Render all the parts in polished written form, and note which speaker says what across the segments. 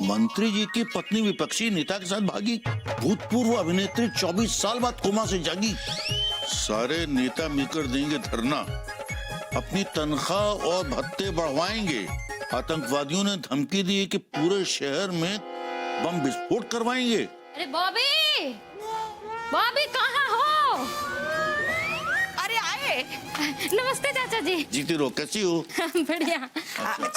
Speaker 1: मंत्री जी की पत्नी विपक्षी नेता के साथ भागी। भूतपूर्व अभिनेत्री 24 साल बाद कोमा से जागी। सारे नेता मिलकर देंगे धरना, अपनी तनख्वाह और भत्ते बढ़वाएंगे। आतंकवादियों ने धमकी दी कि पूरे शहर में बम विस्फोट करवाएंगे।
Speaker 2: अरे बॉबी, बॉबी कहाँ हो?
Speaker 3: अरे आए।
Speaker 2: नमस्ते चाचा जी।
Speaker 1: जीती रहो, कैसी हो?
Speaker 2: बढ़िया।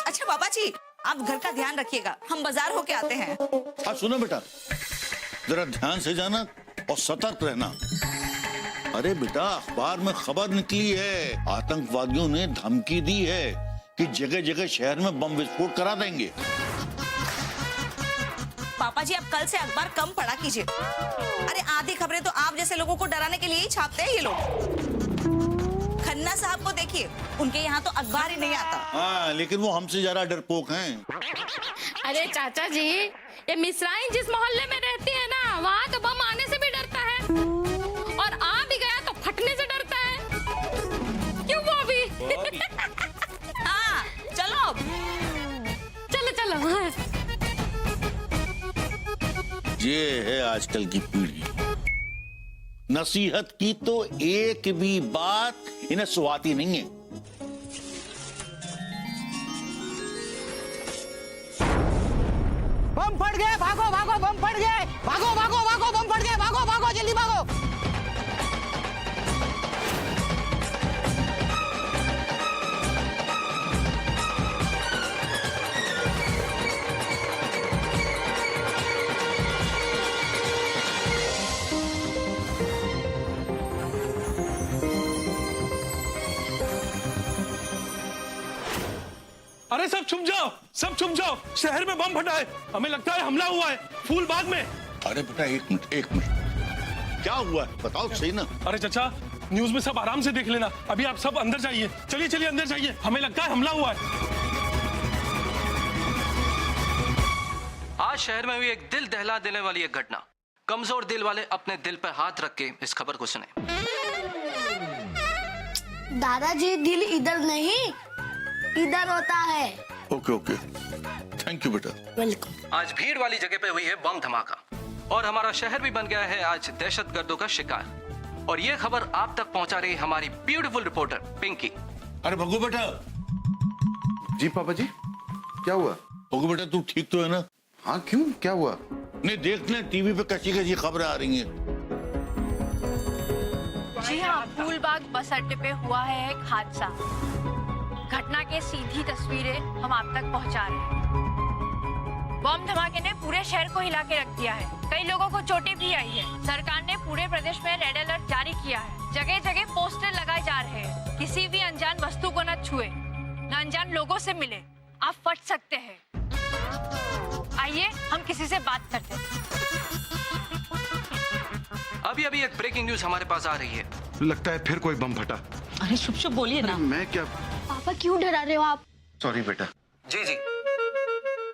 Speaker 3: अच्छा बाबा जी, आप घर का ध्यान रखिएगा, हम बाजार होके आते हैं।
Speaker 1: हाँ सुनो बेटा, जरा ध्यान से जाना और सतर्क रहना। अरे बेटा, अखबार में खबर निकली है, आतंकवादियों ने धमकी दी है कि जगह जगह शहर में बम विस्फोट करा देंगे।
Speaker 3: पापा जी, आप कल से अखबार कम पढ़ा कीजिए। अरे आधी खबरें तो आप जैसे लोगों को डराने के लिए ही छापते हैं ये लोग। खन्ना साहब को देखिए, उनके यहाँ तो अखबार ही नहीं आता।
Speaker 1: हाँ, लेकिन वो हमसे ज्यादा डरपोक हैं।
Speaker 2: अरे चाचा जी, ये मिसराइन जिस मोहल्ले में रहती है ना, वहाँ तो बम आने से भी डरता है, और आ भी गया तो फटने से डरता है। क्यों बॉबी?
Speaker 3: हाँ चलो
Speaker 2: चलो चलो।
Speaker 1: ये है आजकल की पीढ़ी, नसीहत की तो एक भी बात इन्हें सुहाती नहीं है।
Speaker 4: बम फट गए, भागो भागो, बम फट गए, भागो भागो भागो, बम फट गए, भागो भागो, जल्दी भागो।
Speaker 5: अरे सब छुप जाओ, सब छुप जाओ, शहर में बम फटा है, हमें लगता है हमला हुआ है फूलबाग में।
Speaker 1: अरे बेटा एक मिनट, क्या हुआ है बताओ सही ना।
Speaker 5: अरे चाचा, न्यूज में सब आराम से देख लेना, अभी आप सब अंदर जाइए, चलिए चलिए अंदर जाइए, हमें लगता है हमला हुआ है।
Speaker 6: आज शहर में हुई एक दिल दहला देने वाली एक घटना। कमजोर दिल वाले अपने दिल पर हाथ रख के इस खबर को सुने।
Speaker 7: दादाजी, दिल इधर नहीं इधर होता है।
Speaker 1: ओके ओके, थैंक यू बेटा।
Speaker 7: वेलकम।
Speaker 6: आज भीड़ वाली जगह पे हुई है बम धमाका, और हमारा शहर भी बन गया है आज दहशतगर्दों का शिकार। और ये खबर आप तक पहुंचा रही हमारी ब्यूटीफुल रिपोर्टर पिंकी।
Speaker 1: अरे भगू बेटा।
Speaker 8: जी पापा जी, क्या हुआ?
Speaker 1: भगू बेटा, तू ठीक तो है ना?
Speaker 8: हाँ क्यों, क्या हुआ?
Speaker 1: नहीं, देख ले टीवी पे कैसी कैसी खबरें आ रही हैं।
Speaker 9: जी हाँ, फूलबाग बस अड्डे पे हुआ है एक हादसा। घटना के सीधी तस्वीरें हम आप तक पहुंचा रहे हैं। बम धमाके ने पूरे शहर को हिला के रख दिया है, कई लोगों को चोटें भी आई है। सरकार ने पूरे प्रदेश में रेड अलर्ट जारी किया है, जगह जगह पोस्टर लगाए जा रहे हैं, किसी भी अनजान वस्तु को न छुए, न अनजान लोगों से मिले, आप फट सकते हैं। आइए हम किसी से बात करते हैं।
Speaker 6: अभी अभी एक ब्रेकिंग न्यूज हमारे पास आ रही है।
Speaker 8: लगता है फिर कोई बम फटा।
Speaker 3: अरे शुभ शुभ बोलिए ना।
Speaker 8: मैं क्या?
Speaker 7: पापा क्यों डरा रहे हो आप?
Speaker 8: सॉरी बेटा।
Speaker 6: जी जी,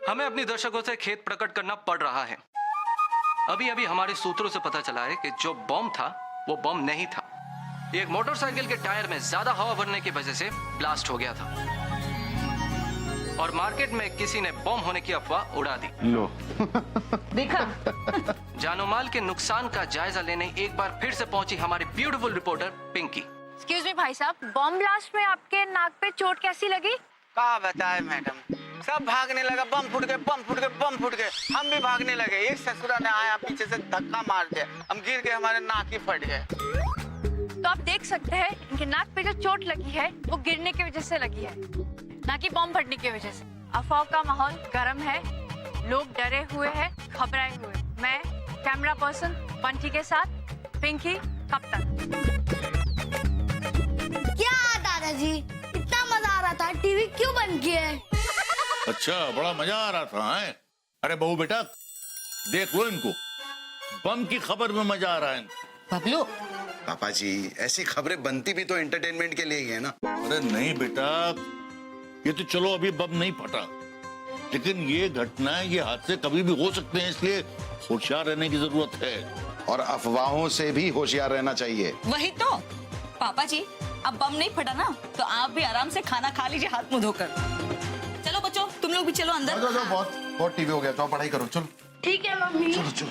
Speaker 6: हमें अपनी दर्शकों से खेद प्रकट करना पड़ रहा है। अभी अभी हमारे सूत्रों से पता चला है कि जो बम था वो बम नहीं था, एक मोटरसाइकिल के टायर में ज्यादा हवा भरने की वजह से ब्लास्ट हो गया था, और मार्केट में किसी ने बम होने की अफवाह उड़ा दी।
Speaker 8: लो
Speaker 3: देखा।
Speaker 6: जानो माल के नुकसान का जायजा लेने एक बार फिर से पहुंची हमारी beautiful reporter Pinky.
Speaker 9: Excuse me भाई साहब, बम ब्लास्ट में आपके नाक पे चोट कैसी लगी?
Speaker 4: क्या बताए मैडम, सब भागने लगा, बम फूट गए, बम फूट गए, बम फूट गए। हम भी भागने लगे, एक ससुरा ने आया पीछे से धक्का मार दिया, हम गिर गए, हमारे नाक ही फट गए।
Speaker 9: तो आप देख सकते हैं इनके नाक पे जो चोट लगी है वो गिरने की वजह से लगी है, ना कि बम फटने की वजह से। अफवाह का माहौल गर्म है, लोग डरे हुए हैं, घबराए हुए। मैं कैमरा पर्सन बंटी के साथ पिंकी, कब तक?
Speaker 7: क्या दादाजी, इतना मजा आ रहा था, टीवी क्यों बंद किए?
Speaker 1: अच्छा, बड़ा मजा आ रहा था है? अरे बहू बेटा, देख लो इनको, बम की खबर में मजा आ रहा है।
Speaker 3: बबलू,
Speaker 8: पापा जी, ऐसी खबरें बनती भी तो एंटरटेनमेंट के लिए ही है ना।
Speaker 1: अरे नहीं बेटा, ये तो चलो अभी बम नहीं फटा, लेकिन ये घटनाएं, ये हादसे कभी भी हो सकते हैं, इसलिए होशियार रहने की जरूरत है।
Speaker 8: और अफवाहों से भी होशियार रहना चाहिए।
Speaker 3: वही तो। पापा जी, अब बम नहीं फटा ना, तो आप भी आराम से खाना खा लीजिए हाथ मुंह धोकर। चलो बच्चों, तुम लोग भी चलो अंदर।
Speaker 1: बहुत
Speaker 8: बहुत टीवी हो गया, जाओ पढ़ाई करो, चलो
Speaker 7: ठीक है मम्मी।
Speaker 8: चलो चलो,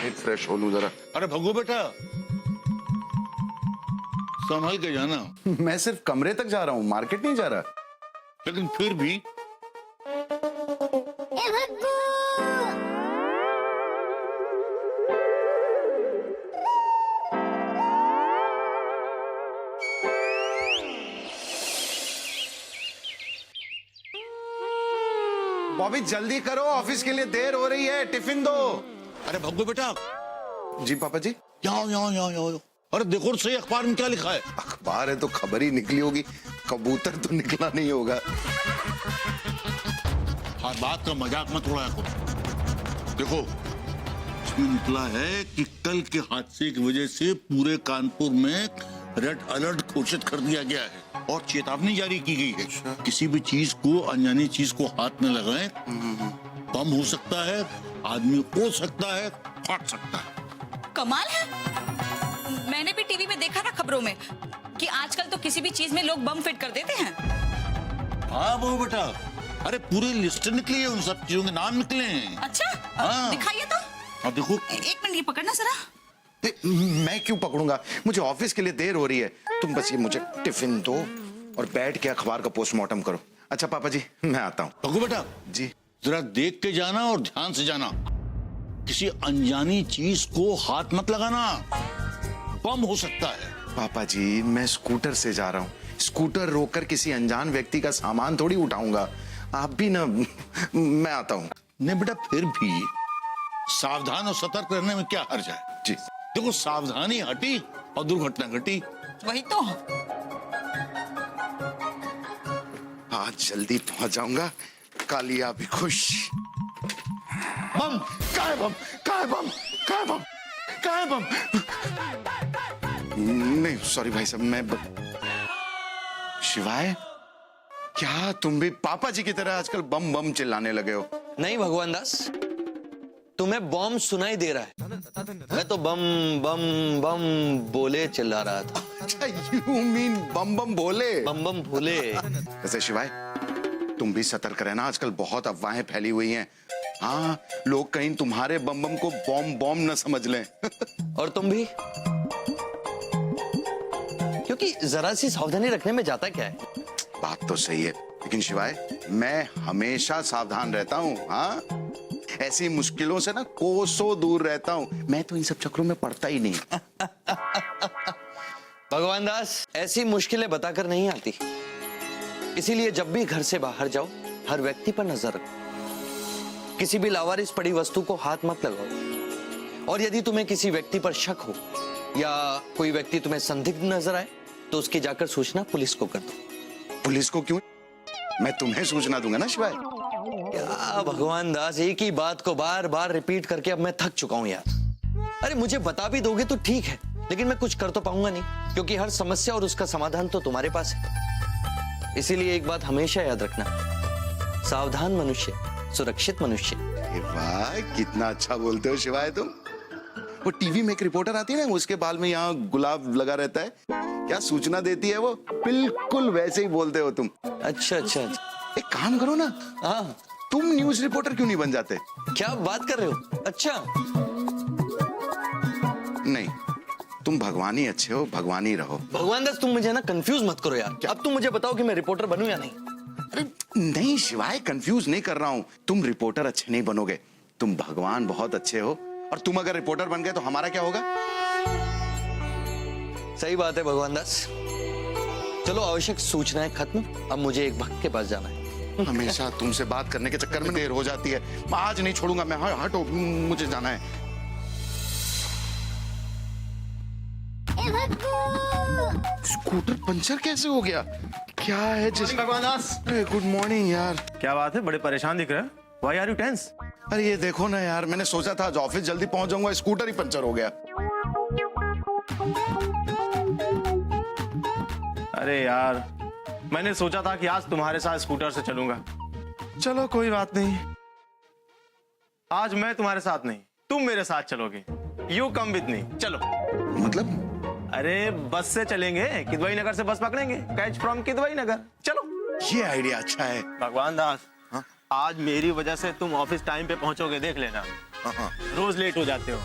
Speaker 8: एक फ्रेश हो लूं जरा।
Speaker 1: अरे भगू बेटा, संभल के जाना।
Speaker 8: मैं सिर्फ कमरे तक जा रहा हूँ, मार्केट नहीं जा रहा।
Speaker 1: लेकिन फिर भी
Speaker 7: ए भग्गू।
Speaker 8: बॉबी जल्दी करो, ऑफिस के लिए देर हो रही है, टिफिन दो।
Speaker 1: अरे भगू बेटा,
Speaker 8: जी पापा जी।
Speaker 1: यहाँ। अरे देखो सही अखबार में क्या लिखा है।
Speaker 8: अखबार है तो खबर ही निकली होगी, कबूतर तो निकला नहीं होगा।
Speaker 1: हाँ, बात का मजाक मत उड़ाया करो। देखो इसमें निकला है कि कल के हादसे की वजह से पूरे कानपुर में रेड अलर्ट घोषित कर दिया गया है और चेतावनी जारी की गई है। किसी भी चीज को, अनजानी चीज को हाथ में लगाएं, बम हो सकता है, आदमी हो सकता है, फट सकता है।
Speaker 3: कमाल है, मैंने भी टीवी में देखा था खबरों में कि आजकल तो किसी भी चीज में लोग बम फिट कर देते हैं।
Speaker 1: हाँ वो बेटा, अरे पूरी लिस्ट निकली है, उन सब चीजों के नाम निकले हैं।
Speaker 3: अच्छा,
Speaker 1: हाँ।
Speaker 3: दिखाइए तो।
Speaker 1: अब देखो,
Speaker 3: एक मिनट, ये पकड़ना जरा।
Speaker 8: मैं क्यों पकड़ूंगा, मुझे ऑफिस के लिए देर हो रही है। तुम बस ये मुझे टिफिन दो और बैठ के अखबार का पोस्टमार्टम करो। अच्छा पापा जी, मैं आता हूँ।
Speaker 1: भगू बेटा
Speaker 8: जी।
Speaker 1: जरा देख के जाना और ध्यान से जाना, किसी अनजानी चीज को हाथ मत लगाना, बम हो सकता है।
Speaker 8: पापा जी, मैं स्कूटर से जा रहा हूँ, स्कूटर रोककर किसी अनजान व्यक्ति का सामान थोड़ी उठाऊंगा। आप भी ना, मैं आता हूँ।
Speaker 1: नहीं बेटा, फिर भी सावधान और सतर्क रहने में क्या हर्ज है।
Speaker 8: जी।
Speaker 1: देखो, सावधानी हटी और दुर्घटना घटी।
Speaker 3: वही तो।
Speaker 8: आज जल्दी पहुंच जाऊंगा, कालिया भी खुश। बम, कहाँ है बम, कहाँ है बम, कहाँ है बम, कहाँ है बम? नहीं सॉरी भाई साहब, मैं शिवाय, क्या तुम भी पापा जी की तरह आजकल बम बम चिल्लाने लगे हो?
Speaker 10: नहीं भगवान दास, तुम्हें बम सुनाई दे रहा है, मैं तो बम बम बम बोले चिल्ला रहा था।
Speaker 8: अच्छा, यू मीन बम बम बोले?
Speaker 10: बम बम भोले।
Speaker 8: वैसे शिवाय, तुम भी सतर्क रहना, आजकल बहुत अफवाहें फैली हुई हैं। हाँ, लोग कहीं तुम्हारे बम बम को बॉम्ब बॉम्ब न समझ लें।
Speaker 10: और तुम भी, क्योंकि जरा सी सावधानी रखने में जाता क्या है।
Speaker 8: बात तो सही है, लेकिन शिवाय मैं हमेशा सावधान रहता हूँ। हाँ, ऐसी मुश्किलों से ना कोसों दूर रहता हूँ। मैं तो इन सब चक्रों में पड़ता ही नहीं।
Speaker 10: भगवान दास, ऐसी मुश्किलें बताकर नहीं आती, इसीलिए जब भी घर से बाहर जाओ, हर व्यक्ति पर नजर रखो, किसी भी लावारिस पड़ी वस्तु को हाथ मत लगाओ, और यदि तुम्हें किसी व्यक्ति पर शक हो या कोई व्यक्ति तुम्हें संदिग्ध नजर आए तो उसकी जाकर सूचना पुलिस को कर दो।
Speaker 8: पुलिस को क्यों? मैं तुम्हें सूचना दूंगा ना शिवाय।
Speaker 10: क्या भगवान दास, एक ही बात को बार बार रिपीट करके अब मैं थक चुका हूं यार। अरे मुझे बता भी दोगे तो ठीक है, लेकिन मैं कुछ कर तो पाऊंगा नहीं, क्योंकि हर समस्या और उसका समाधान तो तुम्हारे पास है। इसीलिए एक बात हमेशा याद रखना, सावधान मनुष्य सुरक्षित मनुष्य।
Speaker 8: वाह, कितना अच्छा बोलते हो शिवाय तुम। वो टीवी में एक रिपोर्टर आती है ना, उसके बाल में यहाँ गुलाब लगा रहता है, क्या सूचना देती है वो, बिल्कुल वैसे ही बोलते हो तुम।
Speaker 10: अच्छा अच्छा,
Speaker 8: एक काम करो ना,
Speaker 10: हाँ,
Speaker 8: तुम न्यूज रिपोर्टर क्यों नहीं बन जाते?
Speaker 10: क्या बात कर रहे हो? अच्छा,
Speaker 8: नहीं, तुम भगवान ही अच्छे हो, भगवान ही रहो।
Speaker 10: भगवान दास तुम मुझे ना कंफ्यूज मत करो यार। अब तुम मुझे बताओ कि मैं रिपोर्टर बनूं या नहीं।
Speaker 8: अरे नहीं शिवाय, कंफ्यूज नहीं कर रहा हूँ। तुम रिपोर्टर अच्छे नहीं बनोगे, तुम भगवान बहुत अच्छे हो, और तुम अगर रिपोर्टर बन गए तो हमारा क्या होगा?
Speaker 10: सही बात है भगवान दास। चलो, आवश्यक सूचनाएं खत्म, अब मुझे एक भक्त के पास जाना है।
Speaker 8: हमेशा तुमसे बात करने के चक्कर में देर हो जाती है। मैं आज नहीं छोड़ूंगा, मैं हटो, मुझे जाना है। स्कूटर पंचर कैसे हो गया? क्या है जिस
Speaker 11: भगवान दास,
Speaker 8: गुड मॉर्निंग यार।
Speaker 11: क्या बात है, बड़े परेशान दिख रहे हो। Why are you tense?
Speaker 8: अरे ये देखो ना यार, मैंने सोचा था आज ऑफिस जल्दी पहुंच जाऊंगा, स्कूटर ही पंचर हो गया।
Speaker 11: अरे यार, मैंने सोचा था कि आज तुम्हारे साथ स्कूटर से चलूंगा। चलो कोई बात नहीं, आज मैं तुम्हारे साथ नहीं, तुम मेरे साथ चलोगे। You come with me, चलो।
Speaker 8: मतलब?
Speaker 11: अरे बस से चलेंगे, किदवई नगर से बस पकड़ेंगे, कैच फ्रॉम किदवई नगर, चलो।
Speaker 8: ये आइडिया अच्छा है।
Speaker 11: भगवान दास, हाँ? आज मेरी वजह से तुम ऑफिस टाइम पे पहुंचोगे, देख लेना।
Speaker 1: हाँ।
Speaker 11: रोज लेट हो जाते हो।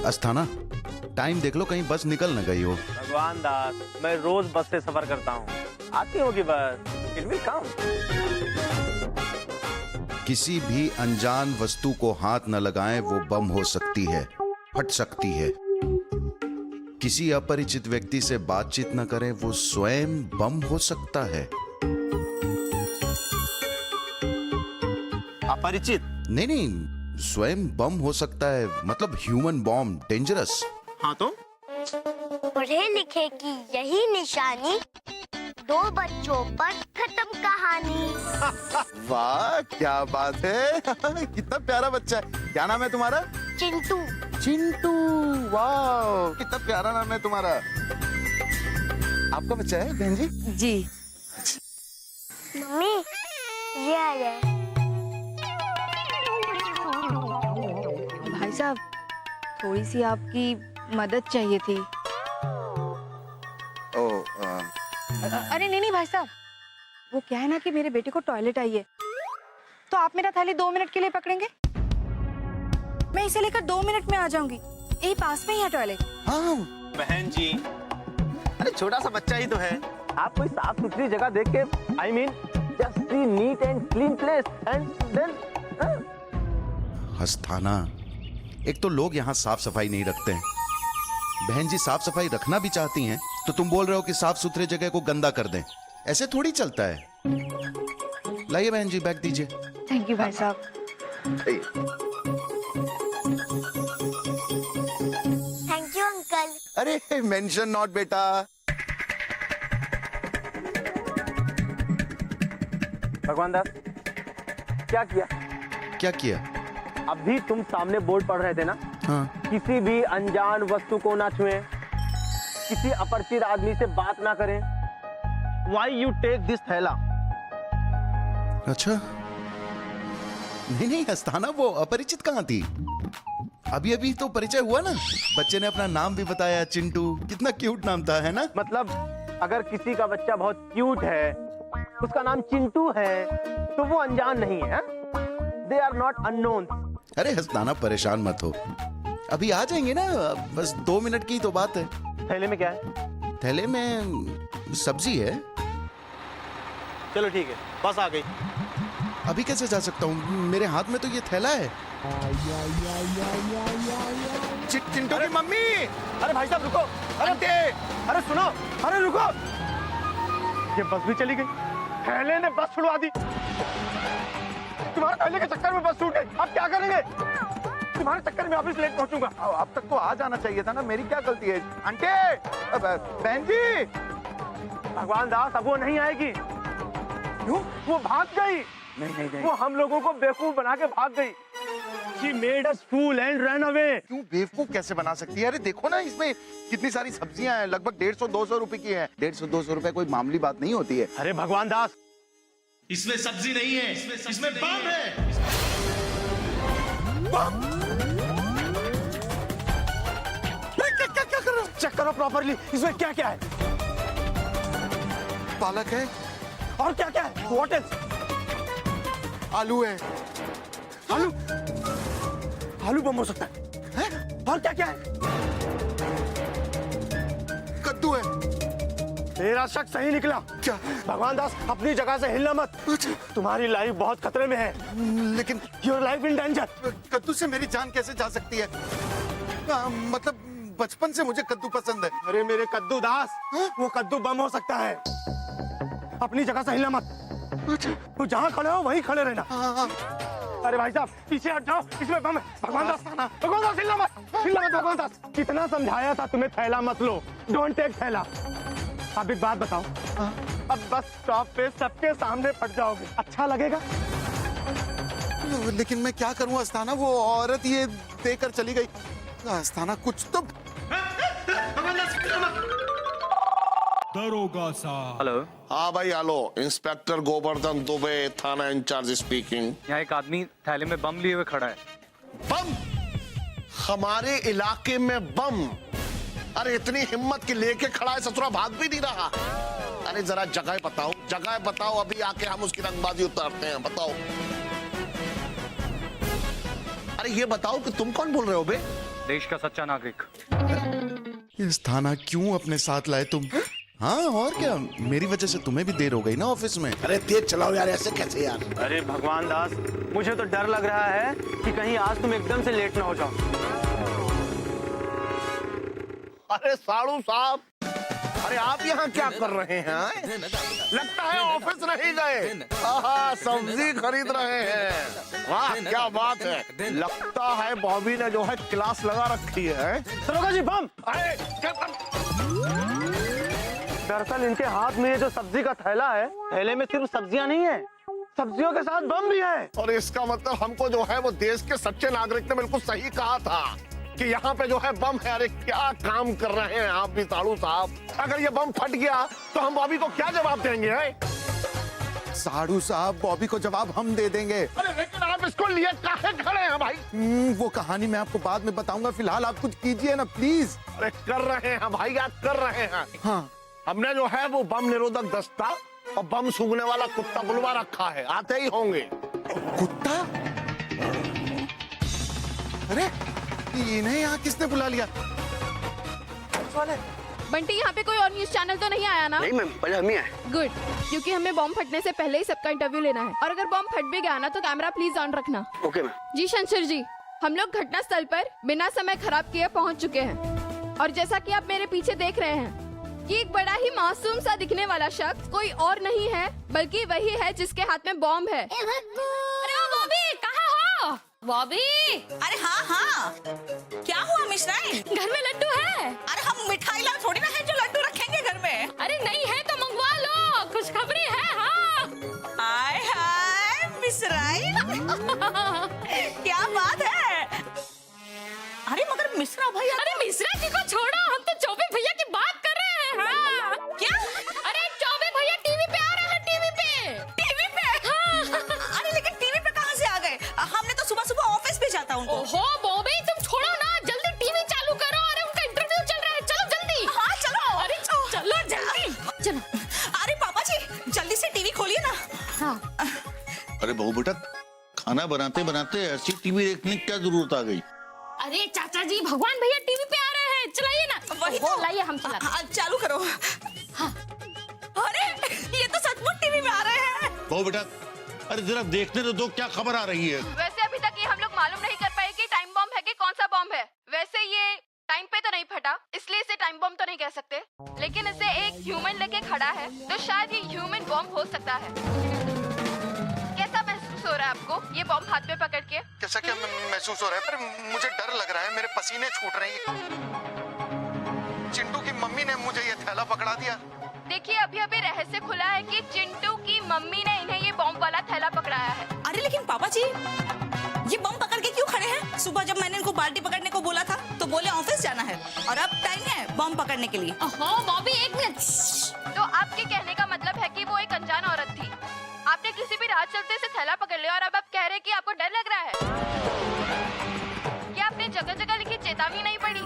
Speaker 8: अस्थाना, टाइम देख लो, कहीं बस निकल न गई हो।
Speaker 11: भगवान दास, मैं रोज बस से सफर करता हूँ, आती होगी बस। It will come.
Speaker 8: किसी भी अनजान वस्तु को हाथ न लगाएं, वो बम हो सकती है, फट सकती है। किसी अपरिचित व्यक्ति से बातचीत न करें, वो स्वयं बम हो सकता है।
Speaker 11: अपरिचित?
Speaker 8: नहीं नहीं, स्वयं बम हो सकता है, मतलब ह्यूमन बॉम्ब, डेंजरस।
Speaker 11: हाँ तो
Speaker 7: पढ़े लिखे की यही निशानी, 2 बच्चों पर खत्म कहानी।
Speaker 8: वाह क्या बात है। कितना प्यारा बच्चा है। क्या नाम है तुम्हारा?
Speaker 7: चिंटू।
Speaker 8: चिंटू, वाह कितना प्यारा नाम है तुम्हारा। आपका बच्चा है बहन जी?
Speaker 3: जी।
Speaker 7: मम्मी ये आ जाए।
Speaker 9: भाई साहब, थोड़ी सी आपकी मदद चाहिए थी। अरे नहीं भाई साहब, वो क्या है ना कि मेरे बेटे को टॉयलेट आई है, तो आप मेरा थाली 2 मिनट के लिए पकड़ेंगे? मैं इसे लेकर 2 मिनट में आ जाऊंगी, यही पास में ही है टॉयलेट।
Speaker 8: हाँ
Speaker 11: बहन जी, अरे छोटा सा बच्चा ही तो है, आप कोई साफ सुथरी जगह देख के, I mean just see neat and clean place and then.
Speaker 8: Asthana, एक तो लोग यहाँ साफ सफाई नहीं रखते हैं। बहन जी साफ सफाई रखना भी चाहती हैं, तो तुम बोल रहे हो कि साफ सुथरे जगह को गंदा कर दें। ऐसे थोड़ी चलता है। लाइए बहन जी, बैग दीजिए।
Speaker 9: थैंक यू भाई साहब।
Speaker 7: Thank you uncle.
Speaker 8: अरे मेंशन नॉट बेटा।
Speaker 11: भगवान दास, क्या किया?
Speaker 8: क्या किया?
Speaker 11: अभी तुम सामने बोर्ड पढ़ रहे थे ना,
Speaker 8: हाँ।
Speaker 11: किसी भी अनजान वस्तु को ना छुएं, किसी अपरिचित आदमी से बात ना करें। Why you take this थैला?
Speaker 8: अच्छा, नहीं नहीं अस्थाना, वो अपरिचित कहाँ थी? अभी अभी तो परिचय हुआ ना। बच्चे ने अपना नाम भी बताया, चिंटू। कितना क्यूट नाम था, है ना?
Speaker 11: मतलब अगर किसी का बच्चा बहुत क्यूट है, उसका नाम चिंटू है, तो वो अनजान नहीं है। They are not unknown।
Speaker 8: अरे अस्थाना परेशान मत हो, अभी आ जाएंगे ना, बस 2 मिनट की तो बात है।
Speaker 11: थैले में क्या है?
Speaker 8: थैले में सब्जी है।
Speaker 11: चलो ठीक है, बस आ गई।
Speaker 8: अभी कैसे जा सकता हूँ? मेरे हाथ में तो ये थैला है। चिंटू की मम्मी।
Speaker 11: अरे भाई साहब रुको, अरे सुनो, अरे रुको, ये बस भी चली गई। थैले ने बस छुड़वा दी। तुम्हारे थैले के चक्कर में बस छूट गई, अब क्या करेंगे? तुम्हारे चक्कर में ऑफिस लेट पहुंचूंगा।
Speaker 8: अब तक तो आ जाना चाहिए था ना, मेरी क्या गलती है? आंटी, बहन जी।
Speaker 11: भगवान दास, अब वो नहीं आएगी। क्यों? वो भाग गई। नहीं। वो हम लोगों को बेवकूफ बना के भाग गई। She made us fool and ran away।
Speaker 8: क्यों बेवकूफ कैसे बना सकती है? अरे देखो ना, इसमें कितनी सारी सब्जियां हैं, लगभग 150-200 रुपए की है। 150-200 रुपए कोई मामूली बात नहीं होती है।
Speaker 11: अरे भगवान दास,
Speaker 5: इसमें सब्जी नहीं है, इसमें बम है।
Speaker 11: क्या कर रहे हो? चेक करो प्रॉपरली, इसमें क्या क्या है?
Speaker 8: पालक है।
Speaker 11: और क्या क्या है? What else?
Speaker 8: आलू है।
Speaker 11: आलू? आलू बम हो सकता है? और क्या क्या है?
Speaker 8: कद्दू है।
Speaker 11: तेरा शक सही निकला।
Speaker 8: क्या?
Speaker 11: भगवान दास, अपनी जगह से हिलना मत। तुम्हारी लाइफ बहुत खतरे में है।
Speaker 8: लेकिन
Speaker 11: योर लाइफ इन डेंजर।
Speaker 8: कद्दू से मेरी जान कैसे जा सकती है? मतलब बचपन से मुझे कद्दू पसंद है।
Speaker 11: अरे मेरे कद्दू दास, वो कद्दू बम हो सकता है। अपनी जगह से हिलना मत। तो जहाँ खड़े हो वहीं खड़े रहना। अरे भाई साहब, पीछे हट जाओ, इसमें बम है। भगवान दास, हिलना मत, भगवान दास। कितना समझाया था तुम्हें, थैला मत लो, डोंट टेक थैला। अब एक बात बताओ, अब बस स्टॉप पे सबके सामने फट जाओगे, अच्छा लगेगा?
Speaker 8: लेकिन मैं क्या करूं अस्थाना, वो औरत ये देकर चली गई। अस्थाना कुछ तो।
Speaker 5: दरोगा साहब।
Speaker 11: हेलो।
Speaker 12: हाँ भाई, हेलो, इंस्पेक्टर गोवर्धन दुबे, थाना इंचार्ज स्पीकिंग।
Speaker 11: यहाँ एक आदमी थैले में बम लिए हुए खड़ा है।
Speaker 12: बम? हमारे इलाके में बम? अरे इतनी हिम्मत की लेके खड़ा है, ससुरा भाग भी नहीं रहा। अरे जरा जगह बताओ। जगह बताओ, अभी आके हम उसकी रंगबाजी उतारते हैं। बताओ। अरे ये बताओ कि तुम कौन बोल रहे हो बे?
Speaker 11: देश का सच्चा नागरिक।
Speaker 8: ये थाना क्यों अपने साथ लाए तुम? हाँ और क्या, मेरी वजह से तुम्हें भी देर हो गई ना ऑफिस में।
Speaker 12: अरे तेज चलाओ यार, ऐसे कैसे यार?
Speaker 11: अरे भगवान दास, मुझे तो डर लग रहा है कि कहीं आज तुम एकदम से लेट ना हो जाओ।
Speaker 12: अरे साड़ू साहब, अरे आप यहाँ क्या कर रहे हैं? लगता है ऑफिस नहीं गए। आहा, सब्जी खरीद रहे हैं। वाह क्या बात है। लगता है बॉबी ने जो है क्लास लगा रखी है।
Speaker 11: दरोगा जी बम!
Speaker 12: अरे
Speaker 11: दरअसल इनके हाथ में ये जो सब्जी का थैला है, थैले में सिर्फ सब्जियां नहीं है, सब्जियों के साथ बम भी है।
Speaker 12: और इसका मतलब हमको जो है वो देश के सच्चे नागरिक ने बिल्कुल सही कहा था कि यहाँ पे जो है बम है। अरे क्या काम कर रहे हैं आप भी साड़ू साहब। अगर ये बम फट गया तो हम बॉबी को क्या जवाब देंगे?
Speaker 8: साड़ू साहब, बॉबी को जवाब हम दे देंगे।
Speaker 12: अरे लेकिन आप इसको लिए काहे खड़े हैं भाई?
Speaker 8: वो कहानी मैं आपको बाद में बताऊंगा, फिलहाल आप कुछ कीजिए ना प्लीज।
Speaker 12: अरे कर रहे हैं भाई, आप कर रहे हैं।
Speaker 8: हाँ,
Speaker 12: हमने जो है वो बम निरोधक दस्ता और बम सूंघने वाला कुत्ता बुलवा रखा है, आते ही होंगे।
Speaker 8: कुत्ता? अरे इन्हें यहाँ किसने बुला लिया?
Speaker 2: बंटी, यहाँ पे कोई और न्यूज चैनल तो नहीं आया ना?
Speaker 10: नहीं मैम, पहले हम ही आए।
Speaker 2: गुड, क्योंकि हमें बॉम्ब फटने से पहले ही सबका इंटरव्यू लेना है। और अगर बॉम्ब फट भी गया ना तो कैमरा प्लीज ऑन रखना।
Speaker 10: Okay ma'am.
Speaker 2: जी शंकर जी, हम लोग घटना स्थल पर बिना समय खराब किए पहुंच चुके हैं। और जैसा कि आप मेरे पीछे देख रहे हैं कि एक बड़ा ही मासूम सा दिखने वाला शख्स कोई और नहीं है बल्कि वही है जिसके हाथ में बॉम्ब है। अरे ओ बॉबी, कहाँ हो? बॉबी!
Speaker 3: अरे हाँ हाँ, क्या हुआ मिश्राइन?
Speaker 2: घर में लड्डू है।
Speaker 3: अरे हम मिठाई लाल थोड़ी ना है जो लड्डू रखेंगे घर में।
Speaker 2: अरे नहीं है तो मंगवा लो, खुशखबरी है। हाँ
Speaker 3: हाय हाय मिश्राइन, क्या बात है। अरे मगर मिश्रा भैया,
Speaker 2: अरे मिश्रा जी को छोड़ो, हम तो चौबे भैया की बात कर रहे हैं। हाँ।
Speaker 3: क्या?
Speaker 2: अरे चौबे भैया टीवी पे आ रहे हैं। टीवी पे?
Speaker 3: टीवी पे? हाँ। अरे लेकिन टीवी पे कहाँ से आ गए? हमने तो सुबह सुबह ऑफिस भेजा था उनको।
Speaker 2: ओहो बॉबी, तुम छोड़ो ना, जल्दी टीवी चालू करो। अरे उनका इंटरव्यू चल रहा है, चलो जल्दी।
Speaker 3: हाँ चलो।
Speaker 2: अरे चलो जल्दी चलो।
Speaker 3: अरे पापा जी जल्दी से टीवी खोलिए ना।
Speaker 2: हाँ।
Speaker 1: अरे बहू बेटा, खाना बनाते बनाते ऐसी टीवी देखने की क्या जरूरत आ गई?
Speaker 2: अरे चाचा जी, भगवान भैया टीवी पे आ रहे हैं, चलाइए ना।
Speaker 3: वही तो।
Speaker 2: लाइए, हम चलाते हैं।
Speaker 3: चालू करो।
Speaker 2: हाँ।
Speaker 3: अरे ये तो सचमुच टीवी में आ रहे हैं।
Speaker 1: बहू बेटा, अरे जरा देखने तो दो, क्या खबर आ रही है?
Speaker 9: वैसे अभी तक ये हम लोग मालूम नहीं कर पाए कि टाइम बॉम्ब है कि कौन सा बॉम्ब है। वैसे ये टाइम पे तो नहीं फटा, इसलिए इसे टाइम बॉम्ब तो नहीं कह सकते, लेकिन इसे एक ह्यूमन लेके खड़ा है तो शायद ये ह्यूमन बॉम्ब हो सकता है। कैसा महसूस हो रहा है आपको ये बॉम्ब हाथ में पकड़ के?
Speaker 8: कैसा क्या महसूस हो रहा है? पर मुझे डर लग रहा है, मेरे पसीने छूट रहे हैं। चिंटू की मम्मी ने मुझे ये थैला पकड़ा दिया।
Speaker 9: देखिए अभी अभी रहस्य खुला है कि चिंटू की मम्मी ने इन्हें ये बॉम्ब वाला थैला पकड़ाया है।
Speaker 3: अरे लेकिन पापा जी, ये बम पकड़ के क्यों खड़े हैं? सुबह जब मैंने इनको बाल्टी पकड़ने को बोला था तो बोले ऑफिस जाना है, और अब टाइम है बम पकड़ने के लिए।
Speaker 2: ओहो बॉबी, एक मिनट।
Speaker 9: तो आपके कहने का मतलब है कि वो एक अनजान औरत थी, आपने किसी भी राह चलते से थैला पकड़ लिया और अब आप कह रहे हैं कि आपको डर लग रहा है। क्या आपने जगह जगह लिखी चेतावनी नहीं पढ़ी?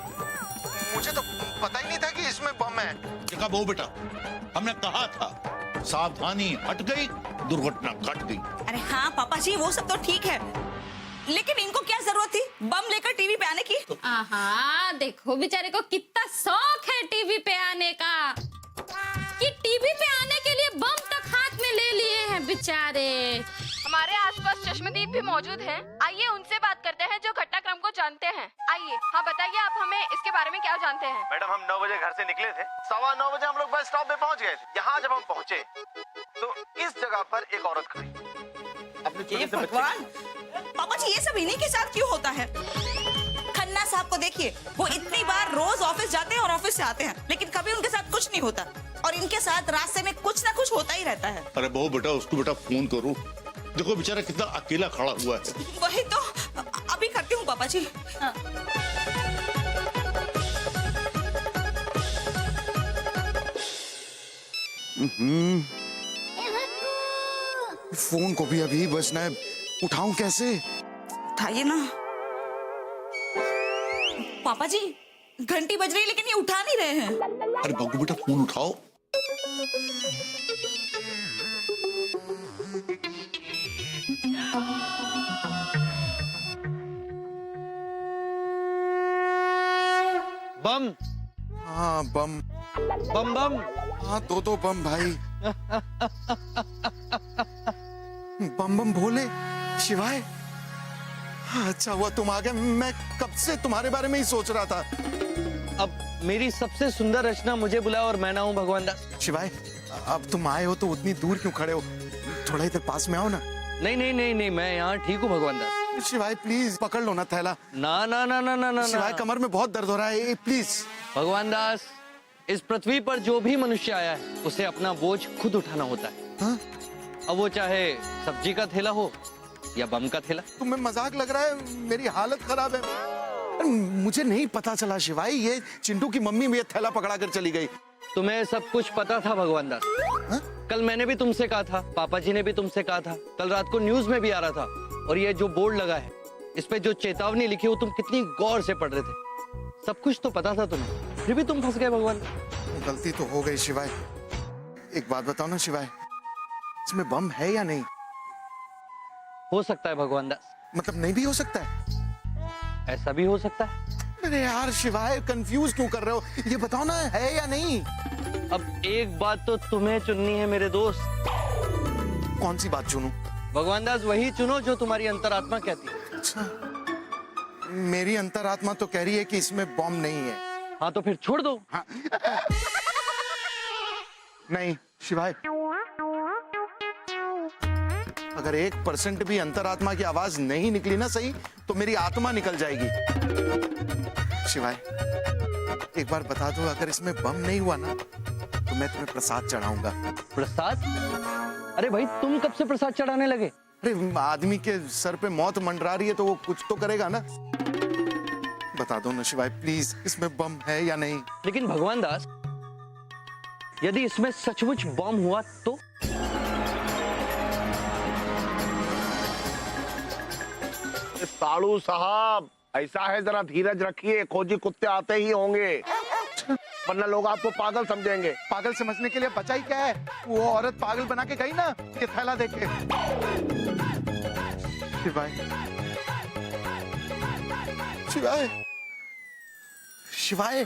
Speaker 8: मुझे तो पता ही नहीं था कि इसमें बम है।
Speaker 1: देखा बहू बेटा, हमने कहा था, सावधानी हट गई, दुर्घटना घट गई।
Speaker 3: अरे हाँ पापा जी, वो सब तो ठीक है, लेकिन इनको क्या जरूरत थी बम लेकर टीवी पे आने की?
Speaker 2: आहा, देखो बेचारे को कितना शौक है टीवी पे आने का, कि टीवी पे आने के लिए बम तक हाथ में ले लिए हैं बेचारे।
Speaker 9: हमारे आसपास चश्मदीद भी मौजूद हैं। आइए उनसे बात करते हैं जो घटनाक्रम को जानते हैं। आइए, हाँ बताइए आप हमें इसके बारे में क्या जानते हैं?
Speaker 11: मैडम हम 9 बजे घर से निकले थे, 9:15 बजे हम लोग बस स्टॉप पे पहुंच गए थे। यहाँ जब हम पहुंचे तो इस जगह पर एक औरत खड़ी अपने छोटे से
Speaker 3: भगवान, पापा जी ये सब इन्हीं के साथ क्यों होता है? खन्ना साहब को देखिए, वो इतनी बार रोज ऑफिस जाते हैं और ऑफिस से आते हैं, लेकिन कभी उनके साथ कुछ नहीं होता, और इनके साथ रास्ते में कुछ ना कुछ होता ही रहता है।
Speaker 1: अरे बहू बेटा, उसको बेटा फोन करो, देखो बेचारा कितना अकेला खड़ा हुआ है।
Speaker 3: वही तो अभी करती हूँ पापा जी।
Speaker 8: फोन को भी अभी बजना है, उठाऊं कैसे?
Speaker 3: उठाइए ना पापा जी, घंटी बज रही है लेकिन ये उठा नहीं रहे हैं।
Speaker 1: अरे बहू बेटा फोन उठाओ।
Speaker 10: बम
Speaker 8: हाँ बम।
Speaker 10: बम बम।
Speaker 8: हाँ दो बम भाई। बम बम भोले शिवाय। हाँ, अच्छा हुआ तुम आ गए, मैं कब से तुम्हारे बारे में ही सोच रहा था।
Speaker 10: अब मेरी सबसे सुंदर रचना मुझे बुलाओ और मैं ना हूं भगवान दास।
Speaker 8: शिवाय अब तुम आए हो तो उतनी दूर क्यों खड़े हो, थोड़ा इधर पास में आओ ना।
Speaker 10: नहीं नहीं नहीं नहीं, मैं यहाँ ठीक हूँ भगवान दास।
Speaker 8: शिवाय प्लीज पकड़ लो ना थैला।
Speaker 10: ना ना ना ना ना ना
Speaker 8: शिवाय कमर में बहुत दर्द हो रहा है, प्लीज।
Speaker 10: भगवान दास, इस पृथ्वी पर जो भी मनुष्य आया है उसे अपना बोझ खुद उठाना होता है।
Speaker 8: हाँ?
Speaker 10: अब वो चाहे सब्जी का थैला हो या बम का थैला।
Speaker 8: तुम्हें मजाक लग रहा है, मेरी हालत खराब है। मुझे नहीं पता चला शिवाय, ये चिंटू की मम्मी ये थैला पकड़ा कर चली गई।
Speaker 10: तुम्हें सब कुछ पता था भगवान दास।
Speaker 8: हा?
Speaker 10: कल मैंने भी तुमसे कहा था, पापा जी ने भी तुमसे कहा था, कल रात को न्यूज में भी आ रहा था। और ये जो बोर्ड लगा है इस पे जो चेतावनी लिखी वो तुम कितनी गौर से पढ़ रहे थे। सब कुछ तो पता था तुम्हें, फिर भी तुम फंस गए भगवान।
Speaker 8: गलती तो हो गई शिवाय। एक बात बताओ ना शिवाय, इसमें बम है या नहीं?
Speaker 10: हो सकता है भगवान दास।
Speaker 8: मतलब नहीं भी हो सकता है?
Speaker 10: ऐसा भी हो सकता है।
Speaker 8: अरे यार शिवाय कंफ्यूज क्यों कर रहे हो, ये बताओ ना है या नहीं।
Speaker 10: अब एक बात तो तुम्हें चुननी है मेरे दोस्त।
Speaker 8: कौन सी बात चुनूं?
Speaker 10: भगवान दास वही चुनो जो तुम्हारी अंतरात्मा कहती है।
Speaker 8: अच्छा, मेरी अंतरात्मा तो कह रही है कि इसमें बम नहीं है।
Speaker 10: हाँ तो फिर छोड़ दो।
Speaker 8: हाँ। नहीं शिवाय, अगर 1% भी अंतरात्मा की आवाज नहीं निकली ना सही तो मेरी आत्मा निकल जाएगी। शिवाय एक बार बता दो, अगर इसमें बम नहीं हुआ ना तो मैं तुम्हें प्रसाद चढ़ाऊंगा।
Speaker 10: प्रसाद? अरे भाई तुम कब से प्रसाद चढ़ाने लगे?
Speaker 8: अरे आदमी के सर पे मौत मंडरा रही है तो वो कुछ तो करेगा ना। बता दो ना शिवाय प्लीज, इसमें बम है या नहीं।
Speaker 10: लेकिन भगवान दास, यदि इसमें सचमुच बम हुआ तो?
Speaker 12: साड़ू साहब ऐसा है, जरा धीरज रखिए, खोजी कुत्ते आते ही होंगे, वरना लोग आपको पागल समझेंगे।
Speaker 8: पागल समझने के लिए बचा ही क्या है, वो औरत पागल बना के गई ना ये थैला देख के। शिवाय शिवाय शिवाय,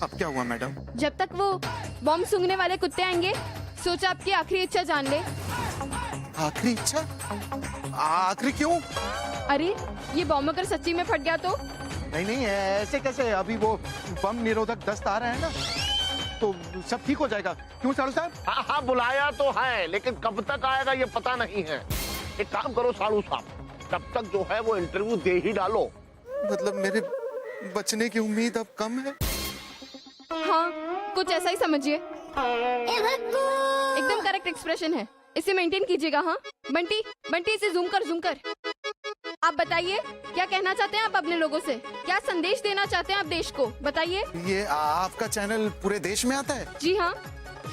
Speaker 8: अब क्या हुआ मैडम?
Speaker 2: जब तक वो बॉम्ब सूंघने वाले कुत्ते आएंगे, सोचा आपकी आखिरी इच्छा जान ले।
Speaker 8: आखिरी इच्छा? आखिरी क्यों?
Speaker 2: अरे ये बॉम्ब अगर सच्ची में फट गया तो?
Speaker 8: नहीं नहीं ऐसे कैसे, अभी वो बम निरोधक दस्त आ रहा है ना तो सब ठीक हो जाएगा। क्यों साड़ू साहब?
Speaker 12: हाँ हाँ बुलाया तो है, लेकिन कब तक आएगा ये पता नहीं है। एक काम करो साड़ू साहब, तब तक जो है वो इंटरव्यू दे ही डालो।
Speaker 8: मतलब मेरे बचने की उम्मीद अब कम है?
Speaker 2: हाँ कुछ ऐसा ही समझिए। एकदम करेक्ट एक्सप्रेशन है, इसे मेंटेन कीजिएगा। हाँ बंटी, बंटी इसे जूम कर। आप बताइए क्या कहना चाहते हैं आप अपने लोगों से, क्या संदेश देना चाहते हैं आप देश को, बताइए।
Speaker 8: ये आपका चैनल पूरे देश में आता है?
Speaker 2: जी हाँ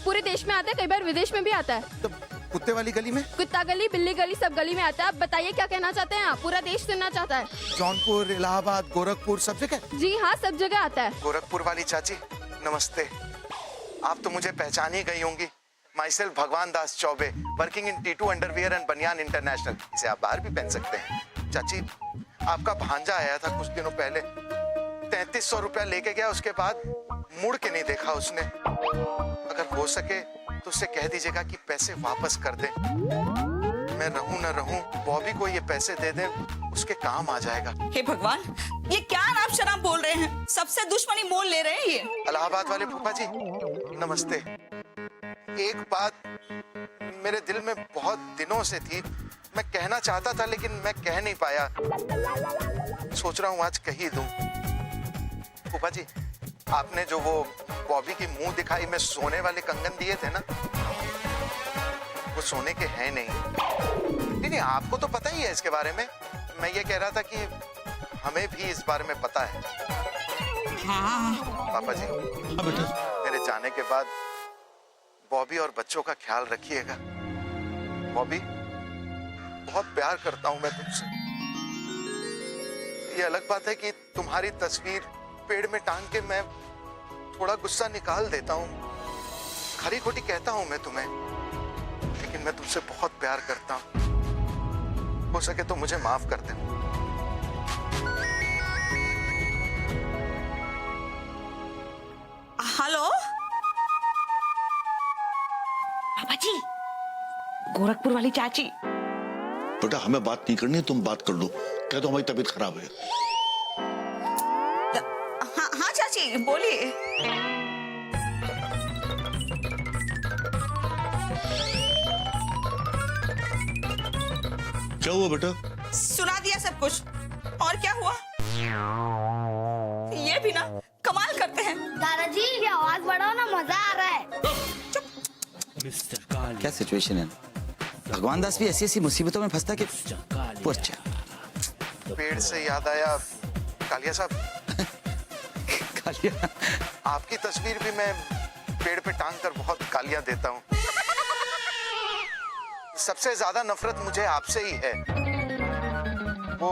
Speaker 2: पूरे देश में आता है, कई बार विदेश में भी आता है।
Speaker 8: तो कुत्ते वाली गली में?
Speaker 2: कुत्ता गली, बिल्ली गली, सब गली में आता है। आप बताइए क्या कहना चाहते हैं आप, पूरा देश सुनना चाहता है।
Speaker 8: जौनपुर, इलाहाबाद, गोरखपुर सब जगह?
Speaker 2: जी हाँ सब जगह आता है।
Speaker 8: गोरखपुर वाली चाची नमस्ते, आप तो मुझे पहचान ही गई होंगी। Myself Bhagwan Das Chaube, working in T2 Underwear and Baniyan International. इसे आप बाहर भी पहन सकते हैं। चाची आपका भांजा आया था कुछ दिनों पहले, 3300 रुपया लेके गया, उसके बाद मुड़ के नहीं देखा उसने। अगर हो सके तो उससे कह दीजिएगा कि पैसे वापस कर दे। मैं रहूं न रहूं, बॉबी को ये पैसे दे दे, उसके काम आ जाएगा।
Speaker 3: हे भगवान, ये क्या नाम शराब बोल रहे हैं, सबसे दुश्मनी मोल ले रहे हैं ये।
Speaker 8: इलाहाबाद वाले फूफा जी नमस्ते। एक बात मेरे दिल में बहुत दिनों से थी, मैं कहना चाहता था लेकिन मैं कह नहीं पाया, सोच रहा हूँ आज कह ही दूं। फूफा जी आपने जो वो बॉबी की मुंह दिखाई में सोने वाले कंगन दिए थे ना, वो सोने के हैं नहीं। नहीं आपको तो पता ही है इसके बारे में। मैं ये कह रहा था कि हमें भी इस बारे में पता है। पापा जी मेरे जाने के बाद बॉबी और बच्चों का ख्याल रखिएगा। बॉबी बहुत प्यार करता हूं मैं तुमसे। ये अलग बात है कि तुम्हारी तस्वीर पेड़ में टांग के मैं थोड़ा गुस्सा निकाल देता हूं, खरी खोटी कहता हूं मैं तुम्हें, लेकिन मैं तुमसे बहुत प्यार करता हूँ। हो सके तो मुझे माफ कर दे।
Speaker 3: हेलो पापा जी, गोरखपुर वाली चाची।
Speaker 1: बेटा हमें बात नहीं करनी, तुम बात कर लो। कह दो हमारी तबीयत खराब है।
Speaker 3: हाँ हाँ चाची बोलिए।
Speaker 1: क्या हुआ बेटा?
Speaker 3: सुना दिया सब कुछ। और क्या हुआ? ये भी ना कमाल करते हैं।
Speaker 7: दादाजी ये आवाज बढ़ाओ ना, मजा आ रहा है।
Speaker 10: क्या सिचुएशन है? भगवान दास भी ऐसी ऐसी मुसीबतों में फंसता कि पुरचा।
Speaker 8: पेड़ से याद आया कालिया साहब,
Speaker 10: कालिया,
Speaker 8: आपकी तस्वीर भी मैं पेड़ पे टांग कर बहुत गालियां देता हूँ। सबसे ज्यादा नफरत मुझे आपसे ही है। वो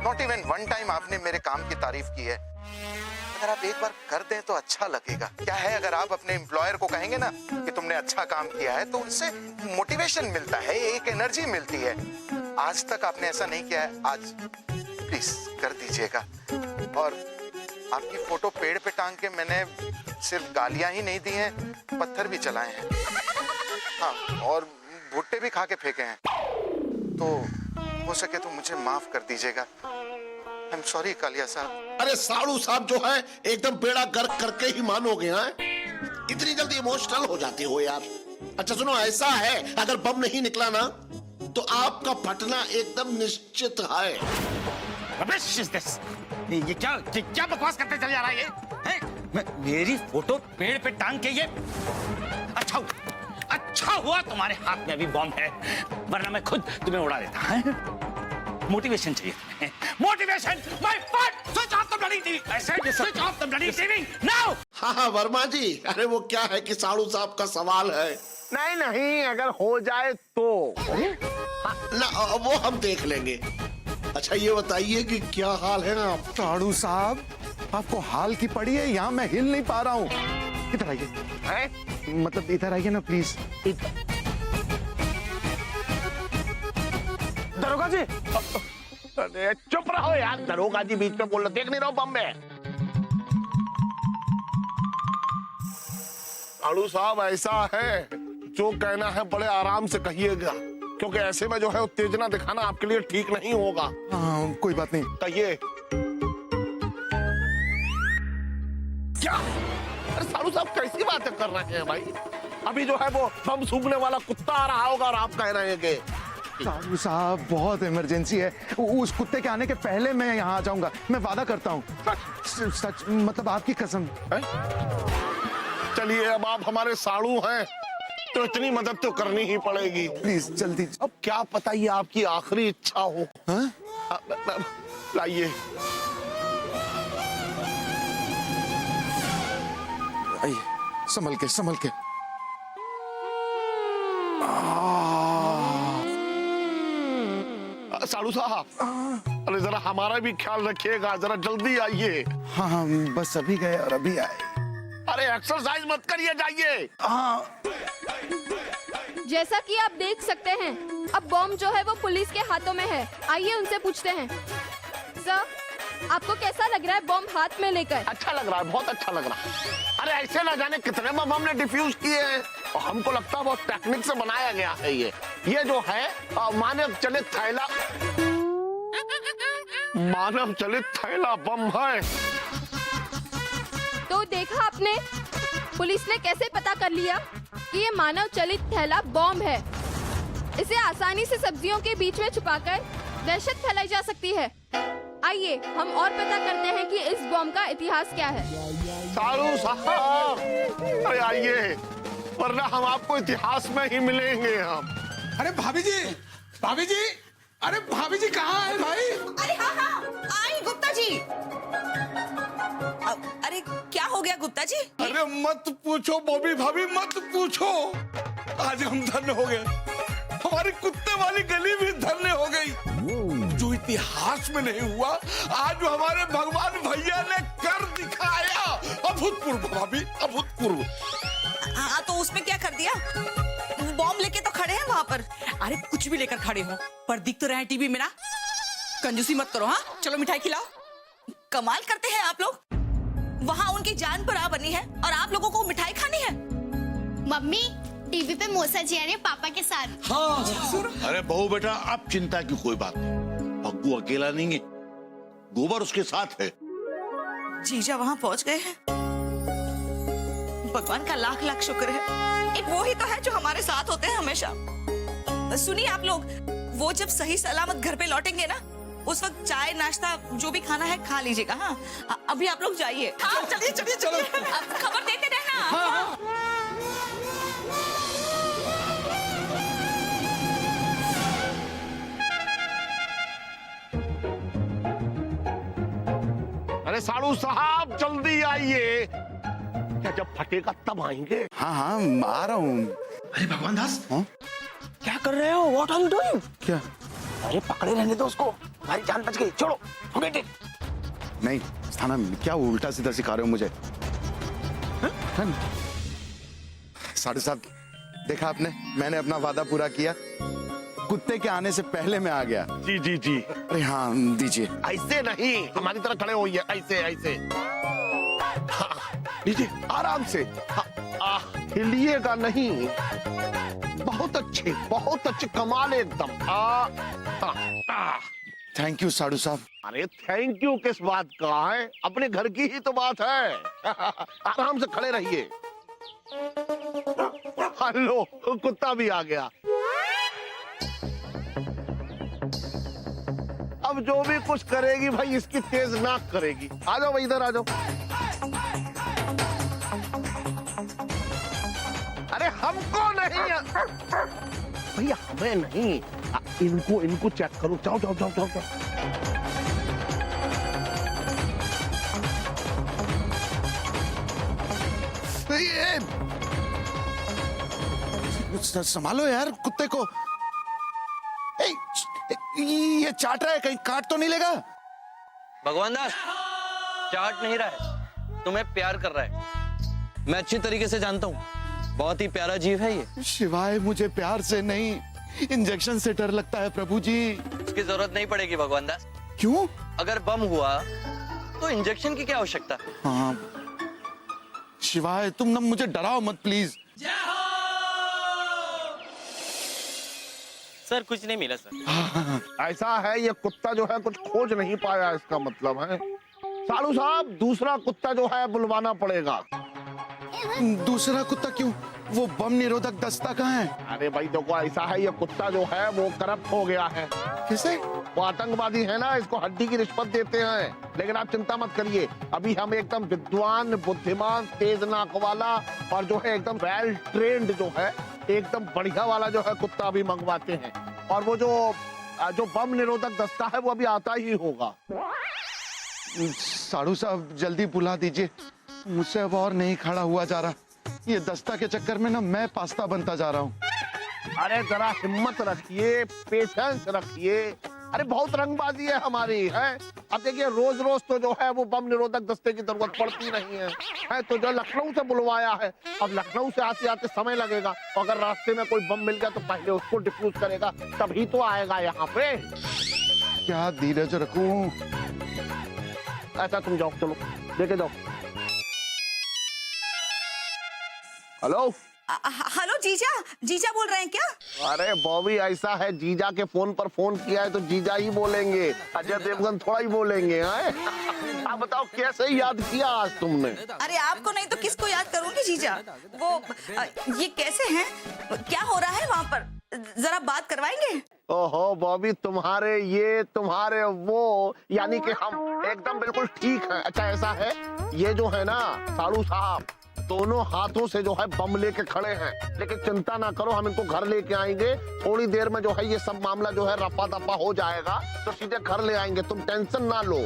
Speaker 8: नॉट इवन वन टाइम आपने मेरे काम की तारीफ की है। अगर आप एक बार कर दें तो अच्छा लगेगा। क्या है, अगर आप अपने एम्प्लॉयर को कहेंगे ना कि तुमने अच्छा काम किया है तो उनसे मोटिवेशन मिलता है, एक एनर्जी मिलती है। आज तक आपने ऐसा नहीं किया है, आज प्लीज कर दीजिएगा। और आपकी फोटो पेड़ पे टांग के मैंने सिर्फ गालियां ही नहीं दी हैं, पत्थर भी चलाए हैं। हाँ, और भुट्टे भी खा के फेंके हैं। तो हो सके तो मुझे माफ कर दीजिएगा। आई एम सॉरी कालिया साहब।
Speaker 12: अरे साड़ू साहब जो है एकदम बेड़ा गर्क करके ही मानोगे। हैं इतनी जल्दी इमोशनल हो जाते हो यार। अच्छा सुनो, ऐसा है अगर बम नहीं निकला ना तो आपका फटना एकदम निश्चित है।
Speaker 4: ये क्या बकवास करते चले जा रहा है ये? मेरी फोटो पेड़ पे टांग के ये अच्छा हुआ तुम्हारे हाथ में अभी बॉम्ब है, वरना मैं खुद तुम्हें उड़ा देता है। मोटिवेशन चाहिए तुम्हें, मोटिवेशन। माय फट, switch off the bloody TV. I said switch off the bloody TV now.
Speaker 12: हाँ वर्मा जी, अरे वो क्या है कि साड़ू साहब का सवाल है। नहीं नहीं, अगर हो जाए तो ना वो हम देख लेंगे। अच्छा ये बताइए कि क्या हाल है आप?
Speaker 13: साड़ू साहब आपको हाल की पड़ी है, यहाँ मैं हिल नहीं पा रहा हूँ। इधर आइए, मतलब इधर आइए ना प्लीज।
Speaker 12: दरोगा जी, अरे चुप रहो यार, दरोगा जी बीच में बोल रहे, देख नहीं रहो बम में। साड़ू साहब ऐसा है, जो कहना है बड़े आराम से कहिएगा, क्योंकि ऐसे में जो है उत्तेजना दिखाना आपके लिए ठीक नहीं होगा।
Speaker 13: हाँ कोई बात नहीं,
Speaker 12: कहिए। क्या? अरे साड़ू साहब कैसी बातें कर रहे हैं भाई? अभी जो है वो बम सूंघने वाला कुत्ता आ रहा होगा और आप कह रहे हैं कि
Speaker 13: साड़ू साहब बहुत इमरजेंसी है, उस कुत्ते के आने के पहले मैं यहाँ आ जाऊंगा, मैं वादा करता हूँ। सच मतलब आपकी कसम।
Speaker 12: चलिए अब आप हमारे साड़ू हैं तो इतनी मदद तो करनी ही पड़ेगी।
Speaker 13: प्लीज जल्दी।
Speaker 12: अब क्या पता ये आपकी आखिरी इच्छा हो। लाइए।
Speaker 13: आइए, संभल के संभल के।
Speaker 12: साड़ू साहब, अरे जरा हमारा भी ख्याल रखिएगा, जरा जल्दी आइए।
Speaker 13: हाँ हाँ बस अभी गए और अभी आए।
Speaker 12: अरे एक्सरसाइज मत करिए, जाइए।
Speaker 13: हाँ
Speaker 2: जैसा कि आप देख सकते हैं, अब बॉम्ब जो है वो पुलिस के हाथों में है। आइए उनसे पूछते हैं। सर, आपको कैसा लग रहा है बॉम्ब हाथ में लेकर?
Speaker 12: अच्छा लग रहा है, बहुत अच्छा लग रहा है। अरे ऐसे ना जाने कितने बम हमने डिफ्यूज किए हैं और हमको लगता है बहुत टेक्निक से बनाया गया है। ये जो है मानव चलित थैला बम है।
Speaker 2: तो देखा आपने, पुलिस ने कैसे पता कर लिया कि ये मानव चलित थैला बॉम्ब है। इसे आसानी से सब्जियों के बीच में छुपाकर दहशत फैलाई जा सकती है। आइए हम और पता करते हैं कि इस बॉम्ब का इतिहास क्या है।
Speaker 12: साड़ू साहब, अरे आइए, वरना हम आपको इतिहास में ही मिलेंगे हम।
Speaker 13: अरे भाभी जी, भाभी जी, अरे भाभी जी कहाँ है भाई?
Speaker 3: अरे हाँ आई गुप्ता जी। अरे क्या हो गया गुप्ता जी?
Speaker 13: अरे मत पूछो बॉबी भाभी, मत पूछो। आज हम धन्य हो गए, हमारी कुत्ते वाली गली भी धन्य हो गई।
Speaker 12: जो इतिहास में नहीं हुआ, आज हमारे भगवान भैया ने कर दिखाया। अभूतपूर्व भाभी, अभूतपूर्व।
Speaker 3: हाँ तो उसमें क्या कर दिया? बॉम्ब लेके तो खड़े हैं वहाँ पर। अरे कुछ भी लेकर खड़े हो, पर दिख तो रहे हैं टीवी में ना। कंजूसी मत करो। हाँ चलो मिठाई खिलाओ। कमाल करते हैं आप लोग। वहाँ उनकी जान पर आ बनी है और आप लोगों को मिठाई खानी है।
Speaker 7: मम्मी टीवी पे मौसा जी आ रहे हैं पापा के साथ।
Speaker 12: हाँ।
Speaker 1: अरे बहू बेटा, अब चिंता की कोई बात नहीं। पग्गू अकेला नहीं है, गोबर उसके साथ है।
Speaker 3: जीजा वहाँ पहुँच गए हैं। भगवान का लाख लाख शुक्र है। एक वो ही तो है जो हमारे साथ होते हैं हमेशा। सुनिए आप लोग, वो जब सही सलामत घर पे लौटेंगे ना, उस वक्त चाय नाश्ता जो भी खाना है खा लीजिएगा। हाँ अभी आप लोग जाइए। हाँ, चलिए चलिए चलो, खबर देते रहना।
Speaker 12: हाँ, हाँ। अरे साड़ू साहब जल्दी आइए। क्या जब फटेगा तब आएंगे?
Speaker 8: हाँ हाँ आ रहा हूँ।
Speaker 12: अरे भगवान दास,
Speaker 8: हाँ?
Speaker 12: क्या कर रहे हो? What are you doing?
Speaker 8: क्या?
Speaker 12: अरे पकड़े रहने दो उसको, हमारी जान बच गई। छोड़ो, forget it।
Speaker 8: नहीं स्थाना, क्या उल्टा सीधा सिखा रहे हो मुझे? साढ़ू साहब, देखा आपने, मैंने अपना वादा पूरा किया। कुत्ते के आने से पहले मैं आ गया।
Speaker 12: जी जी जी।
Speaker 8: अरे हाँ दीजिए।
Speaker 12: ऐसे नहीं, हमारी तरह खड़े होइए, ऐसे ऐसे। हाँ, लीजिए आराम से। हाँ, हिलिएगा नहीं। बहुत अच्छे, कमाल एकदम।
Speaker 8: थैंक यू साड़ू साहब।
Speaker 12: अरे थैंक यू किस बात का है? अपने घर की ही तो बात है। आराम से खड़े रहिए। हेलो, कुत्ता भी आ गया। अब जो भी कुछ करेगी भाई, इसकी तेज नाक करेगी। आ जाओ भाई, इधर आ जाओ। अरे हमको नहीं भैया, हमें नहीं, इनको चेक करो। जाओ जाओ जाओ जाओ जाओ।
Speaker 8: संभालो यार कुत्ते को। ये चाट रहा है, कहीं काट तो नहीं लेगा?
Speaker 10: भगवान दास चाट नहीं रहा है, तुम्हें प्यार कर रहा है। मैं अच्छी तरीके से जानता हूँ, बहुत ही प्यारा जीव है ये।
Speaker 8: शिवाय मुझे प्यार से नहीं, इंजेक्शन से डर लगता है प्रभु जी।
Speaker 10: इसकी जरूरत नहीं पड़ेगी भगवान दास।
Speaker 8: क्यों?
Speaker 10: अगर बम हुआ तो इंजेक्शन की क्या आवश्यकता?
Speaker 8: हाँ शिवाय, तुम ना मुझे डराओ मत प्लीज।
Speaker 10: सर कुछ नहीं मिला सर।
Speaker 12: ऐसा है, ये कुत्ता जो है कुछ खोज नहीं पाया, इसका मतलब है। साड़ू साहब, दूसरा कुत्ता जो है बुलवाना पड़ेगा।
Speaker 8: दूसरा कुत्ता क्यों? वो बम निरोधक दस्ता कहाँ है?
Speaker 12: अरे भाई देखो, ऐसा है, ये कुत्ता जो है वो करप्ट हो गया है।
Speaker 8: कैसे?
Speaker 12: वो आतंकवादी है ना, इसको हड्डी की रिश्वत देते हैं। लेकिन आप चिंता मत करिए, अभी हम एकदम विद्वान, बुद्धिमान, तेज नाक वाला और जो है एकदम वेल ट्रेंड जो है, एकदम बढ़िया वाला जो है कुत्ता अभी मंगवाते हैं। और वो जो बम निरोधक दस्ता है वो अभी आता ही होगा।
Speaker 8: साड़ू साहब जल्दी बुला दीजिए, मुझसे अब और नहीं खड़ा हुआ जा रहा। ये दस्ता के चक्कर में ना मैं पास्ता बनता जा रहा हूँ।
Speaker 12: अरे जरा हिम्मत रखिए, पेशेंस रखिए। अरे बहुत रंगबाजी है हमारी, है। अब देखिए, रोज रोज तो जो है वो बम निरोधक दस्ते की जरूरत पड़ती नहीं है। तो जो लखनऊ से बुलवाया है, अब लखनऊ से आते आते समय लगेगा। तो अगर रास्ते में कोई बम मिल गया तो पहले उसको डिफ्यूज करेगा, तभी तो आएगा यहाँ पे।
Speaker 8: क्या धीरज रखूं?
Speaker 12: ऐसा तुम जाओ, चलो लेके जाओ। हेलो
Speaker 3: हेलो जीजा, जीजा बोल रहे हैं क्या?
Speaker 12: अरे बॉबी, ऐसा है, जीजा के फोन पर फोन किया है तो जीजा ही बोलेंगे, अजय देवगन थोड़ा ही बोलेंगे। आप बताओ कैसे याद किया आज तुमने?
Speaker 3: अरे आपको नहीं तो किसको याद करूंगी जीजा। वो ये कैसे हैं? क्या हो रहा है वहाँ पर? जरा बात करवाएंगे?
Speaker 12: ओहो बॉबी, तुम्हारे वो, यानी कि हम एकदम बिल्कुल ठीक हैं। अच्छा ऐसा है, ये जो है ना साड़ू साहब, दोनों हाथों से जो है बम लेके खड़े हैं। लेकिन चिंता ना करो, हम इनको घर लेके आएंगे। थोड़ी देर में जो है ये सब मामला जो है रफा दफा हो जाएगा, तो सीधे घर ले आएंगे, तुम टेंशन ना लो।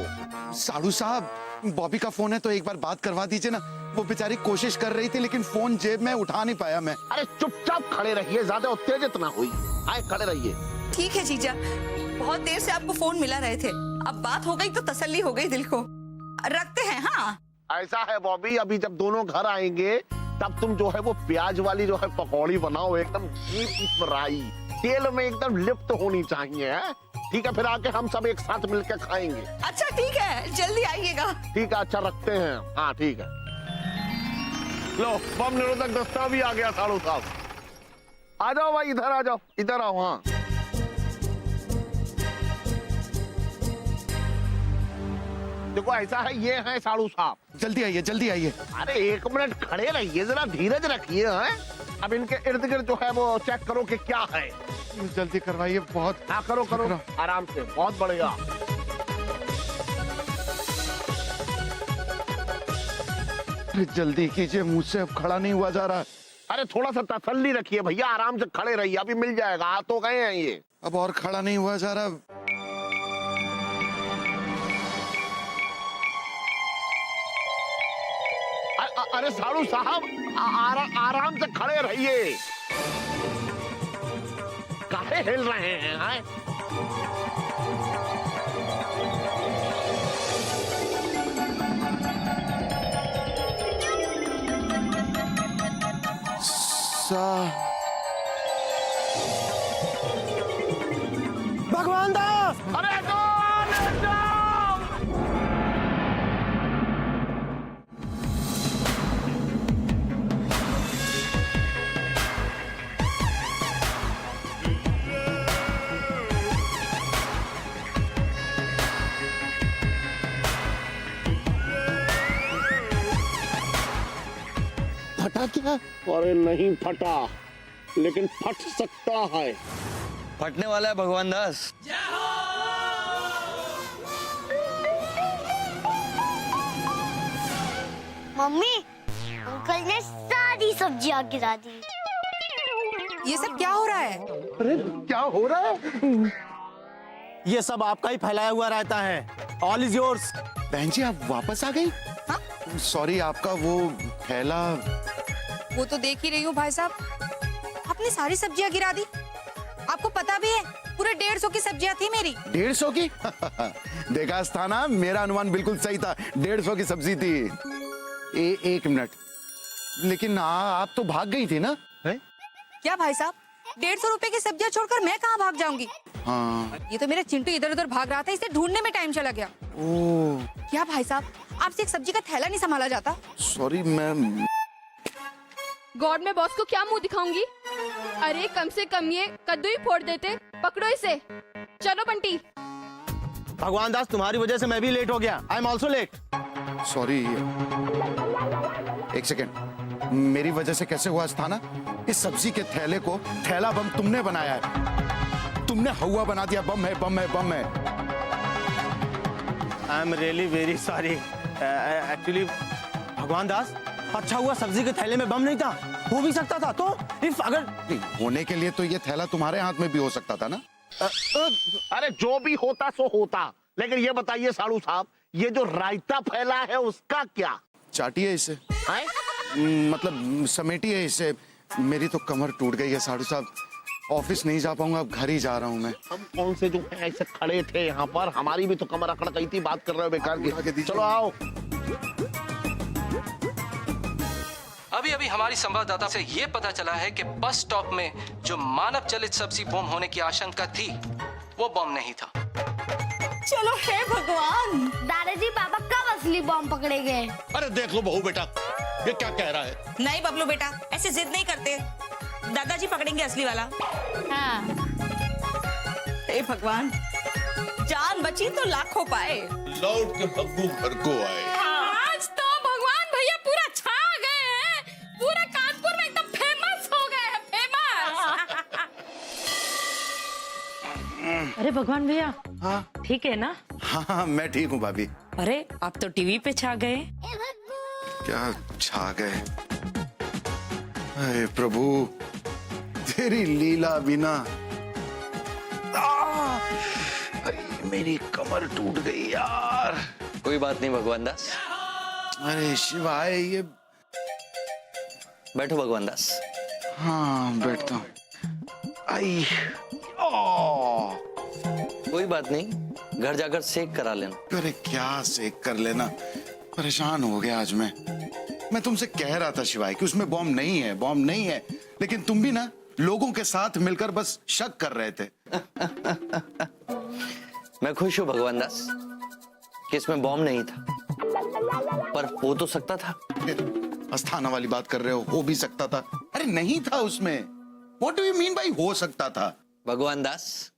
Speaker 8: साड़ू साहब, बॉबी का फोन है तो एक बार बात करवा दीजिए ना। वो बेचारी कोशिश कर रही थी लेकिन फोन जेब में उठा नहीं पाया मैं।
Speaker 12: अरे चुपचाप खड़े रहिए, ज्यादा उत्तेजित ना हुई। आए खड़े रहिए।
Speaker 3: ठीक है जीजा, बहुत देर से आपको फोन मिला रहे थे, अब बात हो गई तो तसल्ली हो गई दिल को। रखते हैं। हाँ
Speaker 12: ऐसा है बॉबी, अभी जब दोनों घर आएंगे तब तुम जो है वो प्याज वाली जो है पकौड़ी बनाओ, एकदम डीप फ्राई, तेल में एकदम लिप्त होनी चाहिए है? ठीक है, फिर आके हम सब एक साथ मिलकर खाएंगे।
Speaker 3: अच्छा ठीक है, जल्दी आइएगा।
Speaker 12: ठीक है, अच्छा रखते हैं। हाँ ठीक है। लो बम निरोधक दस्ता भी आ गया साड़ू साहब। आ जाओ भाई, इधर आ जाओ, इधर आओ। हाँ देखो ऐसा है, ये है साड़ू साहब।
Speaker 13: जल्दी आइए, जल्दी आइए।
Speaker 12: अरे 1 मिनट खड़े रहिए, जरा धीरज रखिए। हैं अब इनके इर्द गिर्द जो है वो चेक करो कि क्या है।
Speaker 13: जल्दी करवाइए, बहुत।
Speaker 12: हाँ करो करो, आराम से, बहुत बढ़िया।
Speaker 13: अरे जल्दी कीजिए, मुझसे अब खड़ा नहीं हुआ जा रहा।
Speaker 12: अरे थोड़ा सा तसल्ली रखिए भैया, आराम से खड़े रहिए, अभी मिल जाएगा। आ तो गए हैं ये।
Speaker 13: अब और खड़ा नहीं हुआ जा रहा।
Speaker 12: अरे साड़ू साहब आराम से खड़े रहिए, काहे हिल रहे हैं?
Speaker 11: भगवान दास,
Speaker 12: अरे फटा क्या? अरे नहीं फटा, लेकिन फट सकता है।
Speaker 10: फटने वाला है भगवान दास।
Speaker 7: मम्मी, अंकल ने सारी सब्जियां गिरा दी।
Speaker 3: ये सब क्या हो रहा है?
Speaker 12: अरे क्या हो रहा है?
Speaker 11: ये सब आपका ही फैलाया हुआ रहता है। All is yours.
Speaker 13: बहन जी आप वापस आ गई? सॉरी, आपका वो थैला।
Speaker 3: वो तो देख ही रही हूँ भाई साहब, आपने सारी सब्जियां गिरा दी। आपको पता भी है पूरे 150 की सब्जियां थी मेरी।
Speaker 13: 150 की? देखा था ना, मेरा अनुमान बिल्कुल सही था, 150 की सब्जी थी। एक मिनट, लेकिन आप तो भाग गई थी ना? है?
Speaker 3: क्या भाई साहब, 150 रुपए की सब्जियां छोड़कर मैं कहाँ भाग जाऊंगी?
Speaker 13: हाँ।
Speaker 3: ये तो मेरा चिंटू इधर उधर भाग रहा था, इसे ढूंढने में टाइम चला गया।
Speaker 13: ओह
Speaker 3: क्या भाई साहब, आपसे एक सब्जी का थैला नहीं संभाला जाता?
Speaker 13: Sorry ma'am.
Speaker 2: गॉड, मैं बॉस को क्या मुंह दिखाऊंगी? अरे कम से कम ये कद्दू ही फोड़ देते। पकड़ो इसे, चलो बंटी।
Speaker 11: भगवान दास, तुम्हारी वजह से मैं भी लेट हो गया। I am also let.
Speaker 13: Sorry, एक सेकेंड, मेरी वजह से कैसे हुआ स्थाना? इस सब्जी के थैले को थैला बम तुमने बनाया है, तुमने हवा बना दिया। बम है, बम है, बम है।
Speaker 11: I am really very sorry. Actually भगवान दास, अच्छा हुआ सब्जी के थैले में बम नहीं था, हो भी सकता था। तो इफ अगर
Speaker 13: नहीं, होने के लिए तो ये थैला तुम्हारे हाथ में भी हो सकता था ना?
Speaker 12: अरे जो भी होता सो होता, लेकिन ये बताइए साड़ू साहब, ये जो रायता फैला है उसका क्या?
Speaker 13: चाटिए इसे।
Speaker 12: है?
Speaker 13: मतलब समेटिए इसे। मेरी तो कमर टूट गई है साड़ू साहब, ऑफिस नहीं जा पाऊंगा, अब घर ही जा रहा हूँ मैं।
Speaker 12: हम कौन से जो है ऐसे खड़े थे यहाँ पर, हमारी भी तो कमर अकड़ गई थी, बात कर रहे हो बेकार की। चलो आओ।
Speaker 6: अभी अभी हमारी संवाददाता से ये पता चला है कि बस स्टॉप में जो मानव चलित सब्जी बम होने की आशंका थी, वो बम नहीं था।
Speaker 3: चलो हे भगवान।
Speaker 7: दादाजी, पापा कब असली बम पकड़े गए?
Speaker 1: अरे देख लो बहू बेटा, ये क्या कह रहा है?
Speaker 3: नहीं बबलू बेटा, ऐसे जिद नहीं करते, दादाजी पकड़ेंगे असली वाला।
Speaker 7: हाँ।
Speaker 3: हे भगवान, जान बची तो लाखों पाए।
Speaker 1: लौट के बग्गू घर को आए।
Speaker 2: आज तो भगवान भैया पूरा छा गए हैं, पूरे कानपुर में एकदम फेमस हो गए हैं, फेमस।
Speaker 14: अरे भगवान भैया,
Speaker 13: हाँ
Speaker 14: ठीक है ना?
Speaker 13: हाँ, मैं ठीक हूँ भाभी।
Speaker 14: अरे आप तो टीवी पे छा गए।
Speaker 13: क्या छा गए? अरे प्रभु, तेरी लीला बिना। मेरी कमर टूट गई यार।
Speaker 10: कोई बात नहीं भगवान दास।
Speaker 13: अरे शिवाय, ये
Speaker 10: बैठो भगवान दास।
Speaker 13: हाँ बैठता हूँ। आई,
Speaker 10: कोई बात नहीं, घर जाकर सेक करा लेना।
Speaker 13: अरे क्या सेक कर लेना, परेशान हो गया आज मैं तुमसे कह रहा था शिवाय कि उसमें बॉम्ब नहीं है, बॉम्ब नहीं है, लेकिन तुम भी ना लोगों के साथ मिलकर बस शक कर रहे थे।
Speaker 10: मैं खुश हूं भगवान दास कि इसमें बॉम्ब नहीं था, पर हो तो सकता था।
Speaker 13: अस्थाना वाली बात कर रहे हो भी सकता था। अरे नहीं था उसमें। What do you mean by हो सकता था?
Speaker 10: भगवान दास,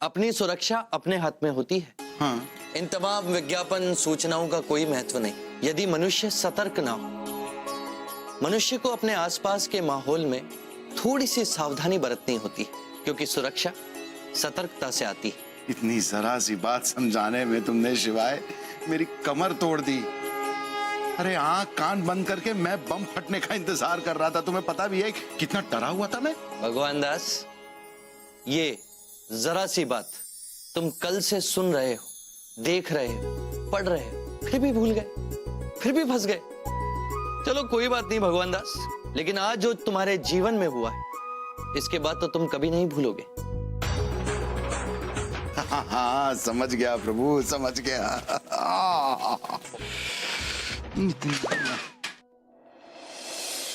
Speaker 10: अपनी सुरक्षा अपने हाथ में होती है।
Speaker 13: हाँ।
Speaker 10: इन तमाम विज्ञापन सूचनाओं का कोई महत्व नहीं यदि मनुष्य सतर्क ना हो। मनुष्य को अपने आसपास के माहौल में थोड़ी सी सावधानी बरतनी होती है, क्योंकि सुरक्षा सतर्कता से आती है।
Speaker 13: इतनी जरा सी बात समझाने में तुमने शिवाय मेरी कमर तोड़ दी। अरे आंख कान बंद करके मैं बम फटने का इंतजार कर रहा था। तुम्हें पता भी है कितना डरा हुआ था मैं।
Speaker 10: भगवान दास, ये जरा सी बात तुम कल से सुन रहे हो, देख रहे हो, पढ़ रहे हो, फिर भी भूल गए, फिर भी फंस गए। चलो कोई बात नहीं भगवान दास, लेकिन आज जो तुम्हारे जीवन में हुआ है, इसके बाद तो तुम कभी नहीं भूलोगे।
Speaker 13: हाँ, समझ गया प्रभु, समझ गया।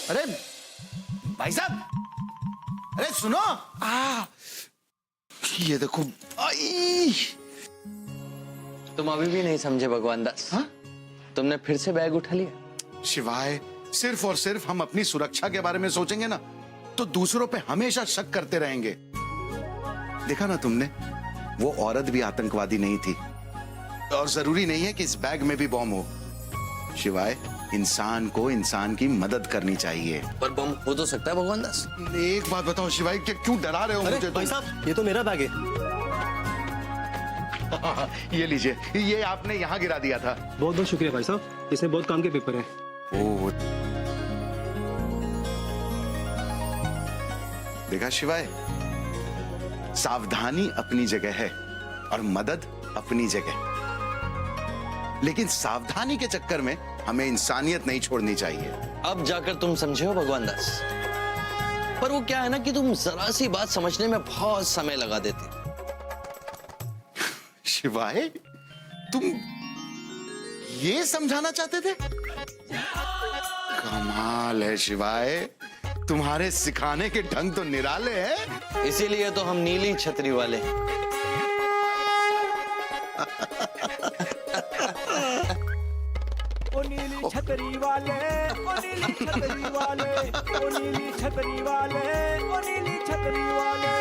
Speaker 13: अरे भाई साहब, अरे सुनो, ये देखो। आई,
Speaker 10: तुम अभी भी नहीं समझे भगवान दास।
Speaker 13: हाँ?
Speaker 10: तुमने फिर से बैग उठा लिया।
Speaker 13: शिवाय, सिर्फ और सिर्फ हम अपनी सुरक्षा के बारे में सोचेंगे ना, तो दूसरों पे हमेशा शक करते रहेंगे। देखा ना तुमने, वो औरत भी आतंकवादी नहीं थी, और जरूरी नहीं है कि इस बैग में भी बॉम्ब हो। शिवाय, इंसान को इंसान की मदद करनी चाहिए।
Speaker 10: पर बम हो तो सकता है भगवान दास।
Speaker 13: एक बात बताओ शिवाय, क्यों डरा रहे हो मुझे?
Speaker 11: भाई साहब, ये तो मेरा बैग है।
Speaker 13: ये लीजिए, ये आपने यहाँ गिरा दिया था।
Speaker 11: बहुत बहुत शुक्रिया भाई साहब, इसमें बहुत काम के पेपर हैं।
Speaker 13: ओह, देखा शिवाय, सावधानी अपनी जगह है और मदद अपनी जगह, लेकिन सावधानी के चक्कर में हमें इंसानियत नहीं छोड़नी चाहिए।
Speaker 10: अब जाकर तुम समझे हो भगवान दास, पर वो क्या है ना कि तुम जरा सी बात समझने में बहुत समय लगा देते।
Speaker 13: शिवाय, तुम ये समझाना चाहते थे? कमाल है शिवाय, तुम्हारे सिखाने के ढंग तो निराले हैं।
Speaker 10: इसीलिए तो हम नीली छतरी वाले हैं।
Speaker 15: ओ नीली छतरी वाले, ओ नीली छतरी वाले, ओ नीली छतरी वाले, ओ नीली छतरी वाले।